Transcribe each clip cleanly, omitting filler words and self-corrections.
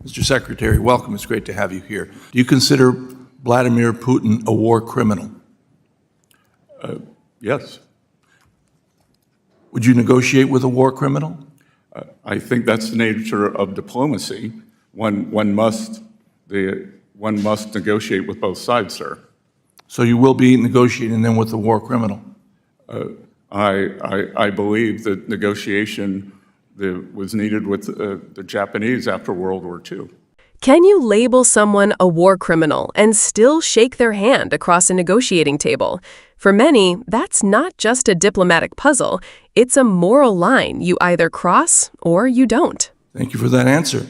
Mr. Secretary, welcome. It's great to have you here. Do you consider Vladimir Putin a war criminal? Yes. Would you negotiate with a war criminal? I think that's the nature of diplomacy. One must negotiate with both sides, sir. So you will be negotiating then with a war criminal? I believe that negotiation was needed with the Japanese after World War II. Can you label someone a war criminal and still shake their hand across a negotiating table? For many, that's not just a diplomatic puzzle. It's a moral line you either cross or you don't. Thank you for that answer.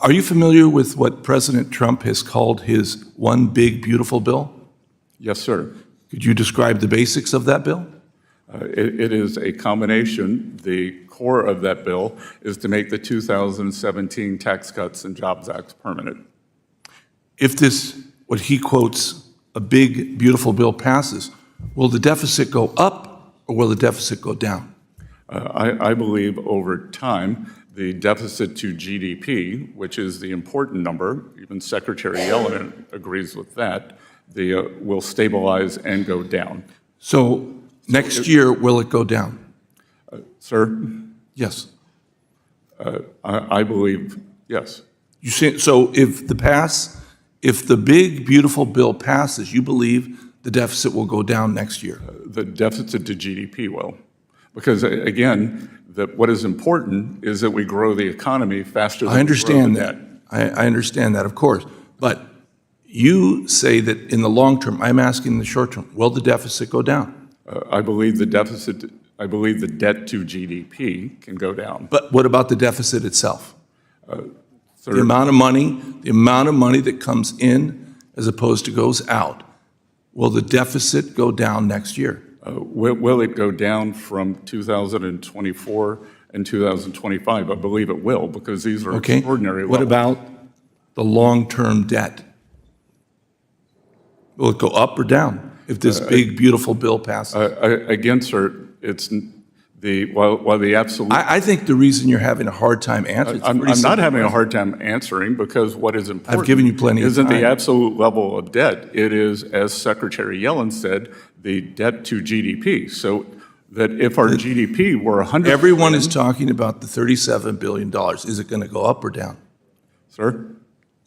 Are you familiar with what President Trump has called his One Big Beautiful Bill? Yes, sir. Could you describe the basics of that bill? It is a combination. The core of that bill is to make the 2017 Tax Cuts and Jobs Act permanent. If this, what he quotes, a big, beautiful bill passes, will the deficit go up or will the deficit go down? I believe over time, the deficit to GDP, which is the important number, even Secretary Yellen agrees with that, will stabilize and go down. So next year, will it go down? Sir? Yes. I believe yes. You see, so if the big, beautiful bill passes, you believe the deficit will go down next year? The deficit to GDP will. Because again, what is important is that we grow the economy faster than I understand we grow the that. I understand that, of course. But you say that in the long term, I'm asking in the short term, will the deficit go down? I believe the debt to GDP can go down. But what about the deficit itself? Sir, The amount of money that comes in as opposed to goes out. Will the deficit go down next year? will it go down from 2024 and 2025? I believe it will, because these are extraordinary levels. What about the long-term debt? Will it go up or down if this big, beautiful bill passes? Again, sir, it's while the absolute... I think the reason you're having a hard time answering... I'm not having a hard time answering, because what is important... I've given you plenty of isn't time. the absolute level of debt. It is, as Secretary Yellen said, the debt to GDP. So that if our GDP were 100... Everyone is talking about the $37 billion. Is it going to go up or down? Sir?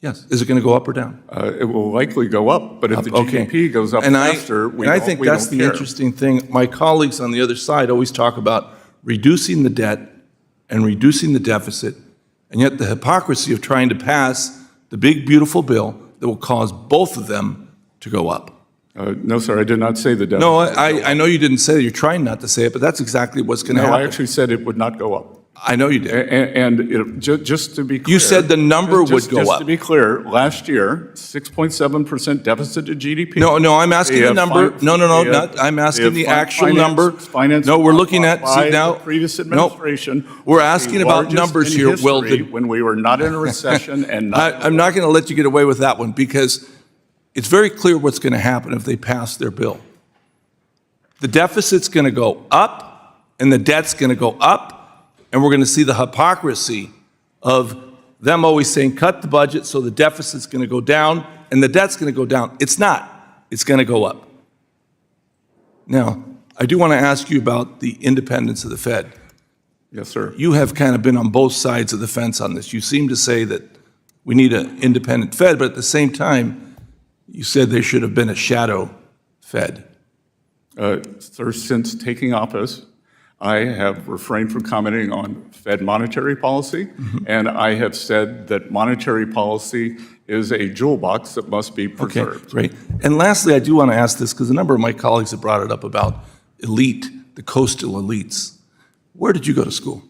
Yes. Is it going to go up or down? It will likely go up, but if the GDP goes up faster, I think that's the interesting thing. My colleagues on the other side always talk about reducing the debt and reducing the deficit, and yet the hypocrisy of trying to pass the big, beautiful bill that will cause both of them to go up. No, sir, I did not say the deficit. No, I know you didn't say that. You're trying not to say it, but that's exactly what's going to happen. No, I actually said it would not go up. I know you did. Just to be clear... You said the number would go up. Just to be clear, last year, 6.7% deficit to GDP. No, I'm asking the number. I'm asking the actual number. No, we're looking at... See, now, the previous administration. We're asking about numbers here. When we were not in a recession and not... I'm not going to let you get away with that one, because it's very clear what's going to happen if they pass their bill. The deficit's going to go up, and the debt's going to go up, and we're going to see the hypocrisy of them always saying, cut the budget, so the deficit's going to go down, and the debt's going to go down. It's not. It's going to go up. Now, I do want to ask you about the independence of the Fed. Yes, sir. You have kind of been on both sides of the fence on this. You seem to say that we need an independent Fed, but at the same time, you said there should have been a shadow Fed. Sir, since taking office, I have refrained from commenting on Fed monetary policy, and I have said that monetary policy is a jewel box that must be preserved. Okay, great. And lastly, I do want to ask this, because a number of my colleagues have brought it up about elite, the coastal elites. Where did you go to school?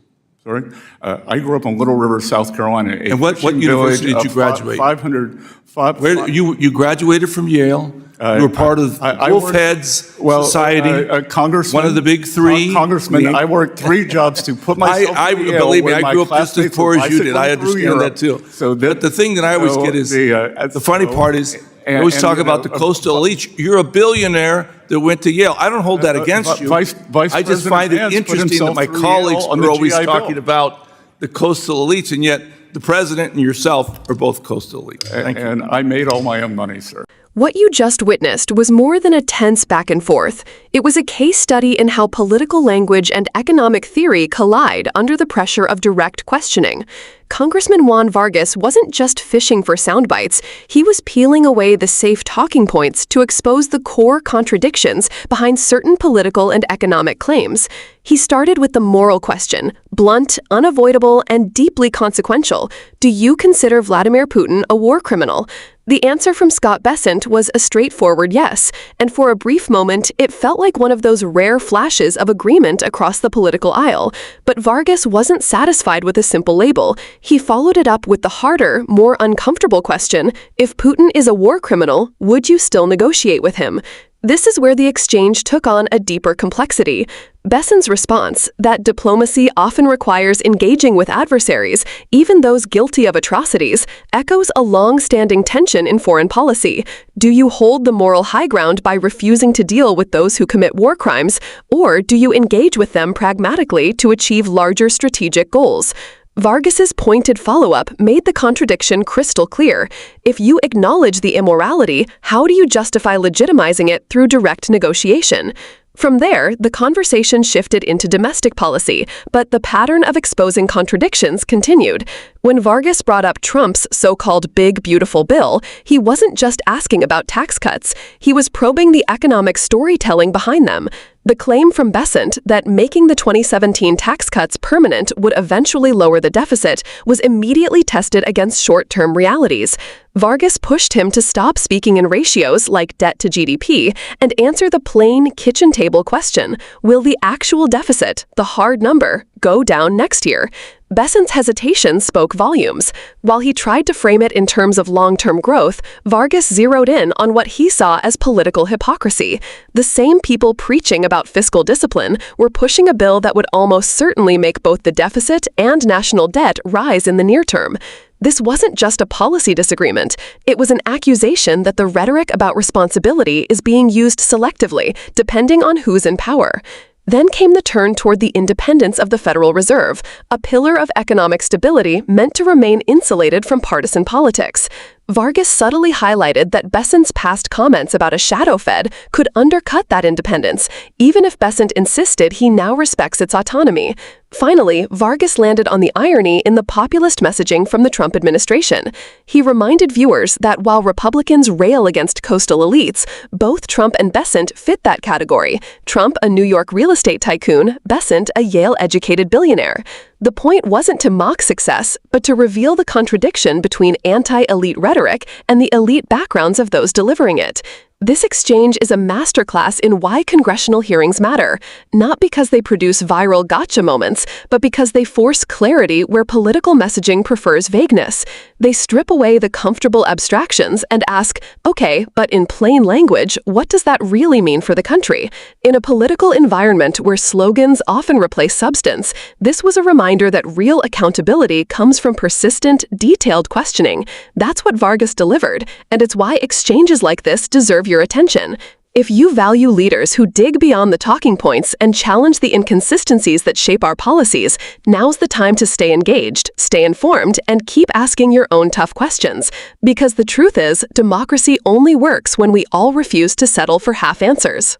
Sorry? I grew up in Little River, South Carolina. And what university did you graduate? You graduated from Yale. You were part of Wolfhead's Society, Congressman, one of the big three. Congressman, I worked 3 jobs to put myself through Yale. Believe me, I grew up just as poor as you did. I understand that too. But the thing that I always get is, the funny part is, I always talk about the coastal elites. You're a billionaire that went to Yale. I don't hold that against you. I just find it interesting that my colleagues are always talking about the coastal elites, and yet the president and yourself are both coastal elites. Thank you. And I made all my own money, sir. What you just witnessed was more than a tense back and forth. It was a case study in how political language and economic theory collide under the pressure of direct questioning. Congressman Juan Vargas wasn't just fishing for sound bites. He was peeling away the safe talking points to expose the core contradictions behind certain political and economic claims. He started with the moral question, blunt, unavoidable, and deeply consequential. Do you consider Vladimir Putin a war criminal? The answer from Scott Bessent was a straightforward yes, and for a brief moment, it felt like one of those rare flashes of agreement across the political aisle. But Vargas wasn't satisfied with a simple label. He followed it up with the harder, more uncomfortable question, if Putin is a war criminal, would you still negotiate with him? This is where the exchange took on a deeper complexity. Bessent's response, that diplomacy often requires engaging with adversaries, even those guilty of atrocities, echoes a long-standing tension in foreign policy. Do you hold the moral high ground by refusing to deal with those who commit war crimes, or do you engage with them pragmatically to achieve larger strategic goals? Vargas's pointed follow-up made the contradiction crystal clear. If you acknowledge the immorality, how do you justify legitimizing it through direct negotiation? From there, the conversation shifted into domestic policy, but the pattern of exposing contradictions continued. When Vargas brought up Trump's so-called Big Beautiful Bill, he wasn't just asking about tax cuts. He was probing the economic storytelling behind them. The claim from Bessent that making the 2017 tax cuts permanent would eventually lower the deficit was immediately tested against short-term realities. Vargas pushed him to stop speaking in ratios like debt to GDP and answer the plain kitchen table question, will the actual deficit, the hard number, go down next year? Bessent's hesitation spoke volumes. While he tried to frame it in terms of long-term growth, Vargas zeroed in on what he saw as political hypocrisy. The same people preaching about fiscal discipline were pushing a bill that would almost certainly make both the deficit and national debt rise in the near term. This wasn't just a policy disagreement. It was an accusation that the rhetoric about responsibility is being used selectively, depending on who's in power. Then came the turn toward the independence of the Federal Reserve, a pillar of economic stability meant to remain insulated from partisan politics. Vargas subtly highlighted that Bessent's past comments about a shadow Fed could undercut that independence, even if Bessent insisted he now respects its autonomy. Finally, Vargas landed on the irony in the populist messaging from the Trump administration. He reminded viewers that while Republicans rail against coastal elites, both Trump and Bessent fit that category. Trump, a New York real estate tycoon, Bessent, a Yale-educated billionaire. The point wasn't to mock success, but to reveal the contradiction between anti-elite rhetoric and the elite backgrounds of those delivering it. This exchange is a masterclass in why congressional hearings matter, not because they produce viral gotcha moments, but because they force clarity where political messaging prefers vagueness. They strip away the comfortable abstractions and ask, okay, but in plain language, what does that really mean for the country? In a political environment where slogans often replace substance, this was a reminder that real accountability comes from persistent, detailed questioning. That's what Vargas delivered, and it's why exchanges like this deserve your attention. If you value leaders who dig beyond the talking points and challenge the inconsistencies that shape our policies, now's the time to stay engaged, stay informed, and keep asking your own tough questions. Because the truth is, democracy only works when we all refuse to settle for half answers.